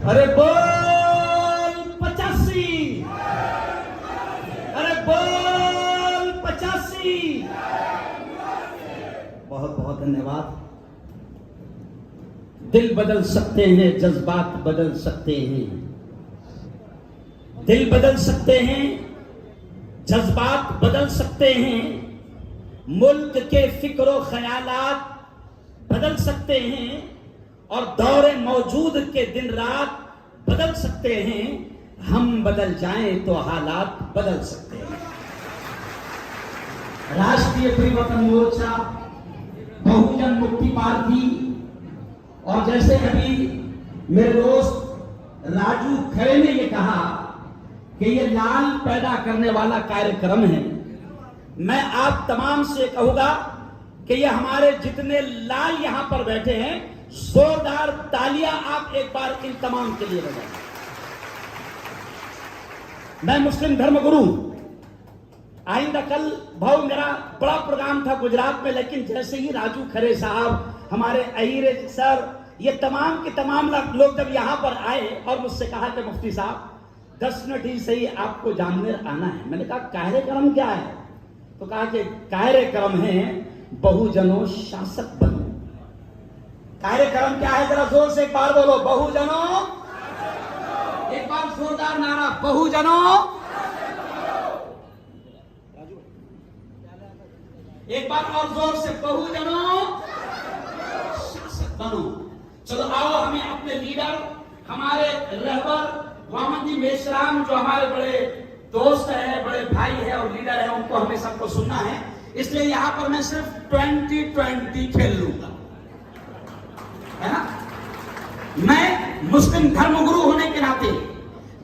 अरे बोल 85, अरे बोल 85। बहुत बहुत धन्यवाद। दिल बदल सकते हैं, जज्बात बदल सकते हैं, दिल बदल सकते हैं, जज्बात बदल सकते हैं, मुल्क के फिक्र ख्यालात बदल सकते हैं और दौरे मौजूद के दिन रात बदल सकते हैं। हम बदल जाएं तो हालात बदल सकते हैं। राष्ट्रीय परिवर्तन मोर्चा, बहुजन मुक्ति पार्टी और जैसे अभी मेरे दोस्त राजू खरे ने ये कहा कि ये लाल पैदा करने वाला कार्यक्रम है, मैं आप तमाम से कहूंगा कि ये हमारे जितने लाल यहां पर बैठे हैं, जोरदार तालियां आप एक बार इन तमाम के लिए बजाएं। मैं मुस्लिम धर्मगुरु, आइंदा कल भाव मेरा बड़ा प्रोग्राम था गुजरात में, लेकिन जैसे ही राजू खरे साहब, हमारे अहीर सर, ये तमाम के तमाम लोग जब यहां पर आए और मुझसे कहा कि मुफ्ती साहब 10 मिनट ही सही आपको जानने आना है। मैंने कहा कार्यक्रम क्या है? तो कहा कि कार्यक्रम है बहुजनों शासक बनो। कार्यक्रम क्या है? जरा जोर से एक बार बोलो, बहुजनों। एक बार जोरदार नारा, बहुजनों। एक बार और जोर से, बहुजनों शासक बनो। चलो आओ, हमें अपने लीडर, हमारे रहबर वामन जी मेश्राम, जो हमारे बड़े दोस्त है, बड़े भाई है और लीडर है, उनको हमें सबको सुनना है। इसलिए यहां पर मैं सिर्फ 2020 खेल लूंगा, है ना। मैं मुस्लिम धर्मगुरु होने के नाते,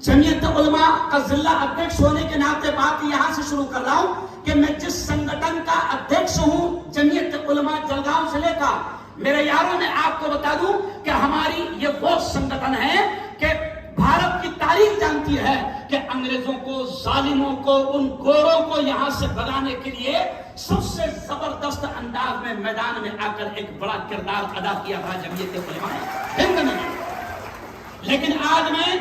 जमीयत उलमा का जिला अध्यक्ष होने के नाते बात यहां से शुरू कर रहा हूं कि मैं जिस संगठन का अध्यक्ष हूं, जमीयत उलमा जलगांव जिले का, मेरे यारों ने आपको बता दूं कि हमारी ये वो संगठन है कि भारत की तारीख जानती है कि अंग्रेजों को, जालिमों को, उन गोरों को यहां से भगाने के लिए सबसे जबरदस्त अंदाज में मैदान में आकर एक बड़ा किरदार अदा किया था जमीयत उलमा हिंद ने। लेकिन आज मैं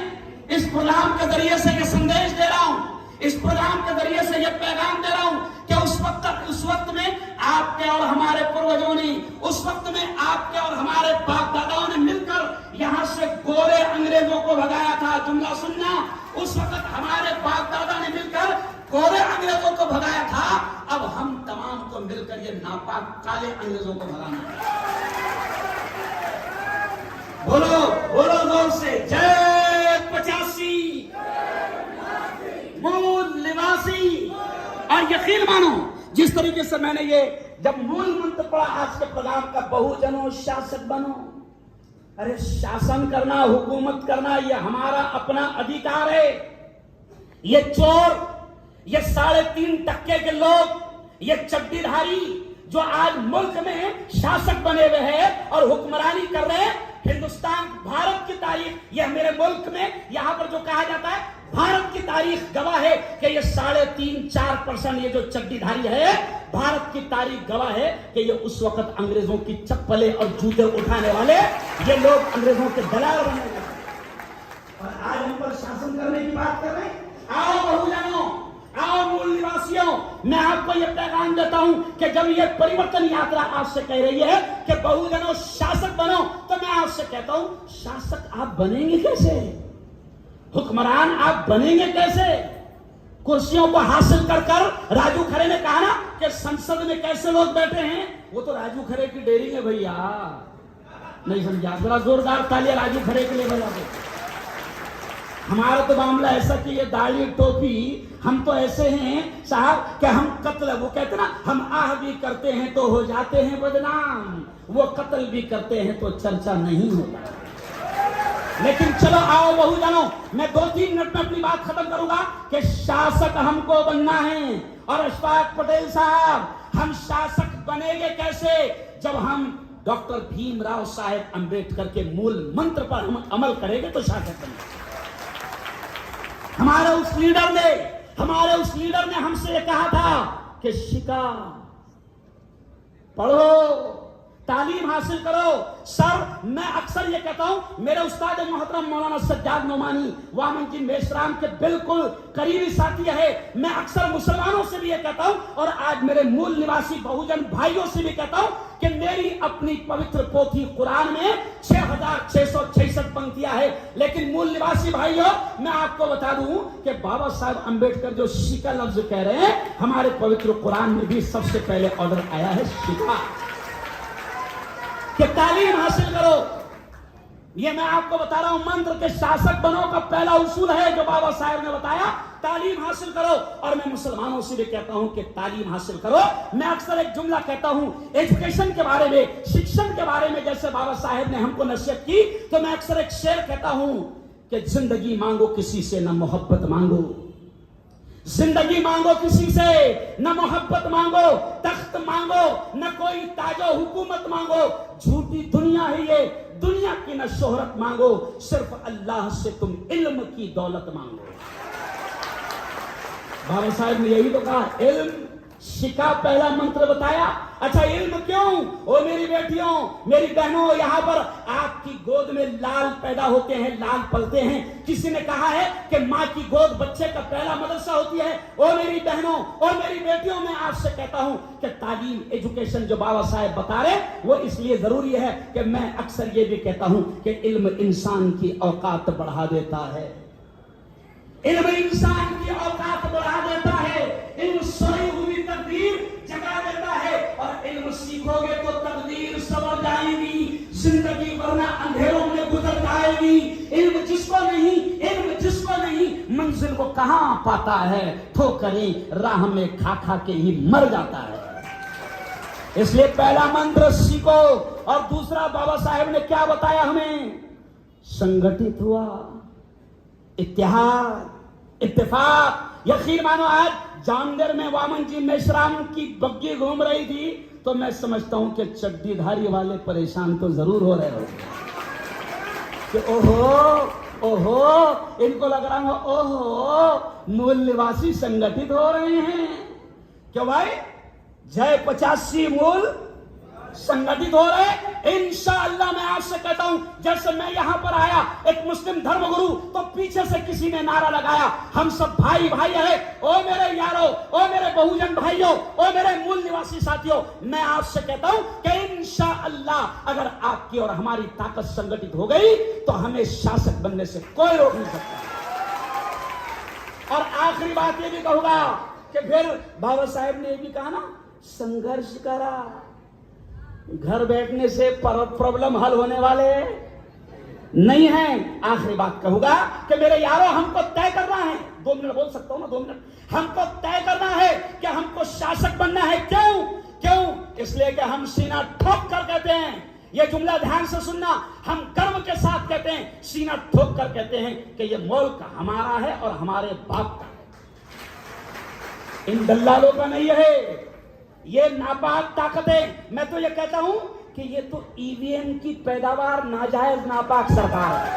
इस प्रोग्राम के जरिए से यह संदेश दे रहा हूं, इस प्रोग्राम के जरिए से यह पैगाम दे रहा हूं कि उस वक्त में आपके और हमारे पूर्वजों ने, उस वक्त में आपके और हमारे बाप दादाओं ने मिलकर यहां से गोरे अंग्रेजों को भगाया था। जुमला सुनना, उस वक्त हमारे बाप दादा ने मिलकर गोरे अंग्रेजों को भगाया था। अब हम तमाम को मिलकर ये नापाक काले अंग्रेजों को भगाना है। बोलो बोलो जोर से, जय 85 मूल निवासी। और यकीन मानो, जिस तरीके से मैंने ये जब मूल मंत्र पढ़ा आज के प्रोग्राम का, बहुजनों शासक बनो। अरे शासन करना, हुकूमत करना, ये हमारा अपना अधिकार है। ये चोर, ये 3.5% के लोग, ये चड्डीधारी जो आज मुल्क में शासक बने हुए हैं और हुक्मरानी कर रहे हैं, हिंदुस्तान, भारत की तारीख, यह मेरे मुल्क में यहां पर जो कहा जाता है, भारत की तारीख गवाह है कि ये 3.5-4% ये जो चड्डीधारी है, भारत की तारीख गवाह है कि ये उस वक्त अंग्रेजों की चप्पलें और जूते उठाने वाले ये लोग अंग्रेजों के दलाल बने हुए। और आज हम पर शासन करने की बात कर रहे हैं। आओ बहुजनों, आओ मूल निवासियों, मैं आपको यह पैगाम देता हूं कि जब यह परिवर्तन यात्रा आपसे कह रही है कि बहुजनों शासक बनो, तो मैं आपसे कहता हूं, शासक आप बनेंगे कैसे? हुक्मरान आप बनेंगे कैसे? कुर्सियों को हासिल कर कर राजू खरे ने कहा ना कि संसद में कैसे लोग बैठे हैं, वो तो राजू खरे की डेयरिंग है भैया। नहीं समझा? जरा जोरदार तालियां राजू खरे के लिए बजा दो। हमारा तो मामला ऐसा कि ये दाढ़ी टोपी, हम तो ऐसे हैं साहब कि हम कत्ल, वो कहते ना, हम आह भी करते हैं तो हो जाते हैं बदनाम, वो कत्ल भी करते हैं तो चर्चा नहीं होता। लेकिन चलो आओ बहुजनों, मैं 2-3 मिनट में अपनी बात खत्म करूंगा कि शासक हमको बनना है। और अशफाक पटेल साहब, हम शासक बनेंगे कैसे? जब हम डॉक्टर भीमराव साहेब अंबेडकर के मूल मंत्र पर हम अमल करेंगे तो शासक बनेंगे। हमारे उस लीडर ने हमसे कहा था कि शिका पढ़ो तालीम हासिल करो। सर मैं अक्सर ये कहता हूं, मेरे उस्ताद मोहतरम मौलाना सज्जाद नोमानी वामन जी मेश्राम के बिल्कुल करीबी साथी है। मैं अक्सर मुसलमानों से भी ये कहता हूं और आज मेरे मूल निवासी बहुजन भाइयों से भी कहता हूं कि मेरी अपनी पवित्र पोथी कुरान में 6666 पंक्तियां है, लेकिन मूल निवासी भाइयों मैं आपको बता दूं कि बाबा साहब अंबेडकर जो शिका लफ्ज कह रहे हैं, हमारे पवित्र कुरान में भी सबसे पहले ऑर्डर आया है शिका, कि तालीम हासिल करो। ये मैं आपको बता रहा हूं, मंत्र के शासक बनो का पहला उसूल है जो बाबा साहब ने बताया, तालीम हासिल करो। और मैं मुसलमानों से भी कहता हूं कि तालीम हासिल करो। मैं अक्सर एक जुमला कहता हूं एजुकेशन के बारे में, शिक्षण के बारे में, जैसे बाबा साहब ने हमको नसीहत की, तो मैं अक्सर एक शेर कहता हूं कि जिंदगी मांगो किसी से न मोहब्बत मांगो, जिंदगी मांगो किसी से न मोहब्बत मांगो, तख्त मांगो न कोई ताजो हुकूमत मांगो, झूठी दुनिया है ये, दुनिया की न शोहरत मांगो, सिर्फ अल्लाह से तुम इल्म की दौलत मांगो। बाबा साहब ने यही तो कहा, इल्म शिका पहला मंत्र बताया। अच्छा इल्म क्यों? ओ मेरी बेटियों, मेरी बहनों, यहां पर आपकी गोद में लाल पैदा होते हैं, लाल पलते हैं। किसी ने कहा है कि माँ की गोद बच्चे का पहला मदरसा होती है। ओ मेरी बहनों और मेरी बेटियों, मैं आपसे कहता हूं कि तालीम, एजुकेशन जो बाबा साहब बता रहे वो इसलिए जरूरी है कि मैं अक्सर ये भी कहता हूं कि इल्म इंसान की औकात बढ़ा देता है, इल्म इंसान की औकात बढ़ा देता है, इल्म सोई हुई तकदीर जगा देता है। और इल्म सीखोगे तो तकदीर संवर जाएगी, जिंदगी वरना अंधेरों में गुजर जाएगी। इल्म जिसको नहीं मंजिल को कहां पाता है, ठोकरें राह में खा खा के ही मर जाता है। इसलिए पहला मंत्र सीखो। और दूसरा बाबा साहब ने क्या बताया हमें? संगठित हुआ, इत्तेहाद, इत्तेफाक। यकीन मानो आज जामनेर में वामन जी मेश्राम की बग्गी घूम रही थी तो मैं समझता हूं कि चड्डीधारी वाले परेशान तो जरूर हो रहे हो कि ओहो इनको लग रहा है ओहो मूल निवासी संगठित हो रहे हैं। क्यों भाई? जय 85 मूल संगठित हो रहे। इंशाअल्लाह मैं आपसे कहता हूं, जैसे मैं यहां पर आया एक मुस्लिम धर्मगुरु, तो पीछे से किसी ने नारा लगाया, हम सब भाई भाई है। ओ मेरे यारों, ओ मेरे बहुजन भाइयों, ओ मेरे मूल निवासी साथियों, मैं आपसे कहता हूं कि इंशाअल्लाह अगर आपकी और हमारी ताकत संगठित हो गई तो हमें शासक बनने से कोई रोक नहीं सकता। और आखिरी बात ये भी कहूंगा कि फिर बाबा साहब ने ये भी कहा ना, संघर्ष करा, घर बैठने से प्रॉब्लम हल होने वाले नहीं है। आखिरी बात कहूंगा कि मेरे यारों, हमको तय करना है, 2 मिनट बोल सकता हूं ना, 2 मिनट। हमको तय करना है कि हमको शासक बनना है। क्यों? इसलिए कि हम सीना ठोक कर कहते हैं, ये जुमला ध्यान से सुनना, हम गर्व के साथ कहते हैं, सीना ठोक कर कहते हैं कि ये मुल्क हमारा है और हमारे बाप का, इन दल्लालों का नहीं है। ये नापाक ताकतें, मैं तो ये कहता हूं कि ये तो ईवीएम की पैदावार नाजायज नापाक सरकार है।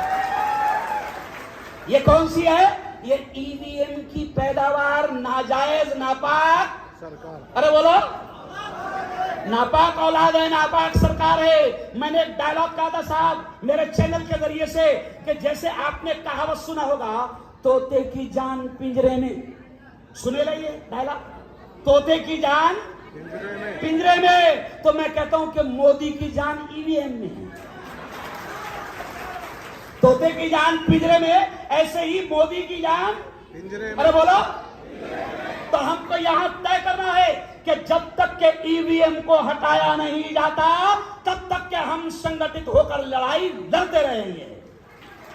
ये कौन सी है? ये ईवीएम की पैदावार नाजायज नापाक सरकार। अरे बोलो, नापाक औलाद है, नापाक सरकार है। मैंने एक डायलॉग कहा था साहब मेरे चैनल के जरिए से कि जैसे आपने कहावत सुना होगा, तोते की जान पिंजरे में, सुने रहिए डायलॉग, तोते की जान पिंजरे में। तो मैं कहता हूं कि मोदी की जान ईवीएम में है। तोते की जान पिंजरे में, ऐसे ही मोदी की जान पिंजरे में। अरे बोलो, तो हमको यहां तय करना है कि जब तक के ईवीएम को हटाया नहीं जाता तब तक के हम संगठित होकर लड़ाई लड़ते रहेंगे।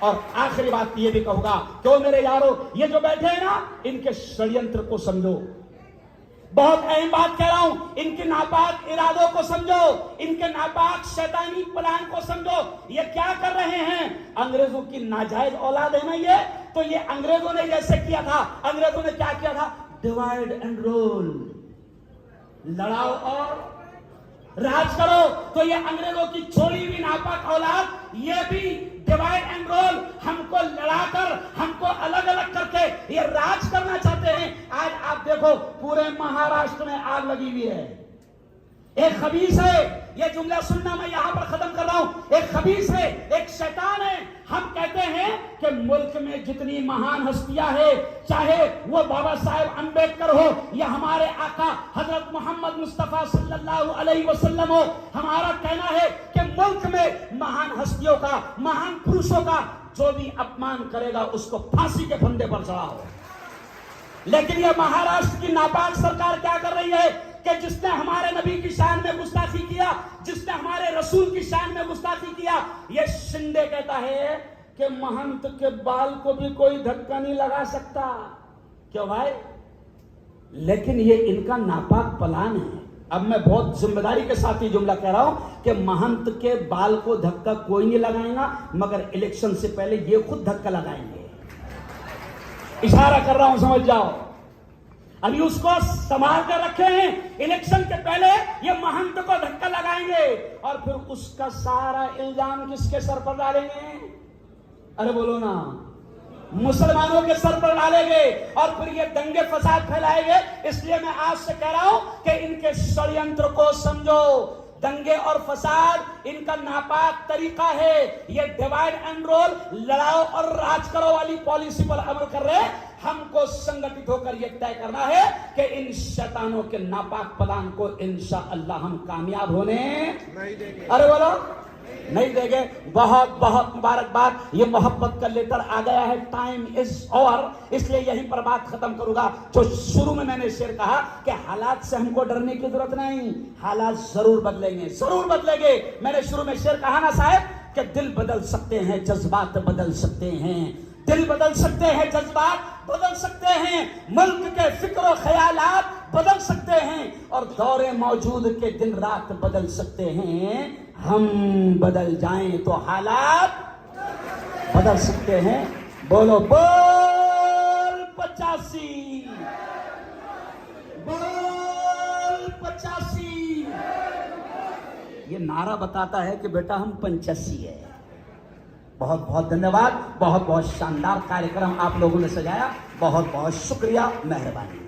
और आखिरी बात ये भी कहूंगा, क्यों मेरे यारों, ये जो बैठे हैं ना, इनके षड्यंत्र को समझो। बहुत अहम बात कह रहा हूं, इनके नापाक इरादों को समझो, इनके नापाक शैतानी प्लान को समझो। ये क्या कर रहे हैं? अंग्रेजों की नाजायज औलाद है ना ये, तो ये अंग्रेजों ने जैसे किया था, अंग्रेजों ने क्या किया था? डिवाइड एंड रूल, लड़ाओ और राज करो। तो ये अंग्रेजों की छोड़ी हुई नापाक औलाद, ये भी डिवाइड एंड रोल, हमको लड़ाकर, हमको अलग अलग करके ये राज करना चाहते हैं। आज आप देखो पूरे महाराष्ट्र में आग लगी हुई है, एक खबीस है, ये जुमला सुनना मैं यहां पर खत्म कर रहा हूं। एक खबीस है, एक शैतान है। हम कहते हैं कि मुल्क में जितनी महान हस्तियां हैं, चाहे वो बाबा साहेब अंबेडकर हो या हमारे आका हजरत मोहम्मद मुस्तफा सल्लल्लाहु अलैहि वसल्लम हो, हमारा कहना है कि मुल्क में महान हस्तियों का, महान पुरुषों का जो भी अपमान करेगा उसको फांसी के फंदे पर चढ़ाओ। लेकिन यह महाराष्ट्र की नापाक सरकार क्या कर रही है कि जिसने हमारे नबी की शान में गुस्ताखी किया, जिसने हमारे रसूल की शान में गुस्ताखी किया, यह शिंदे कहता है कि महंत के बाल को भी कोई धक्का नहीं लगा सकता। क्यों भाई? लेकिन ये इनका नापाक प्लान है। अब मैं बहुत जिम्मेदारी के साथ ही जुमला कह रहा हूं कि महंत के बाल को धक्का कोई नहीं लगाएगा, मगर इलेक्शन से पहले ये खुद धक्का लगाएंगे। इशारा कर रहा हूं, समझ जाओ। अभी उसको संभाल कर रखे हैं, इलेक्शन के पहले ये महंत को धक्का लगाएंगे और फिर उसका सारा इल्जाम किसके सर पर डालेंगे? अरे बोलो ना, मुसलमानों के सर पर डालेंगे और फिर ये दंगे फसाद फैलाएंगे। इसलिए मैं आज से कह रहा हूं कि इनके षड्यंत्र को समझो। दंगे और फसाद इनका नापाक तरीका है। ये डिवाइड एंड रोल, लड़ाओ और राज करो वाली पॉलिसी पर अमल कर रहे हैं। हमको संगठित होकर यह तय करना है कि इन शैतानों के नापाक प्लान को इंशाअल्लाह हम कामयाब होने नहीं देंगे। अरे बोलो, नहीं देंगे। बहुत बहुत मुबारकबाद। ये मोहब्बत का लेटर आ गया है, टाइम इज ओवर। इसलिए यहीं पर बात खत्म करूंगा। जो शुरू में मैंने शेर कहा कि हालात से हमको डरने की जरूरत नहीं, हालात जरूर बदलेंगे, जरूर बदलेंगे। मैंने शुरू में शेर कहा ना साहब कि दिल बदल सकते हैं, जज्बात बदल सकते हैं। दिल बदल सकते हैं, जज्बात बदल सकते हैं, मुल्क के फिक्र ख्यालात बदल सकते हैं और दौरे मौजूद के दिन रात बदल सकते हैं। हम बदल जाएं तो हालात बदल सकते हैं। बोलो बोल 85, बोल 85। ये नारा बताता है कि बेटा हम 85 है। बहुत बहुत धन्यवाद। बहुत बहुत शानदार कार्यक्रम आप लोगों ने सजाया। बहुत बहुत शुक्रिया, मेहरबानी।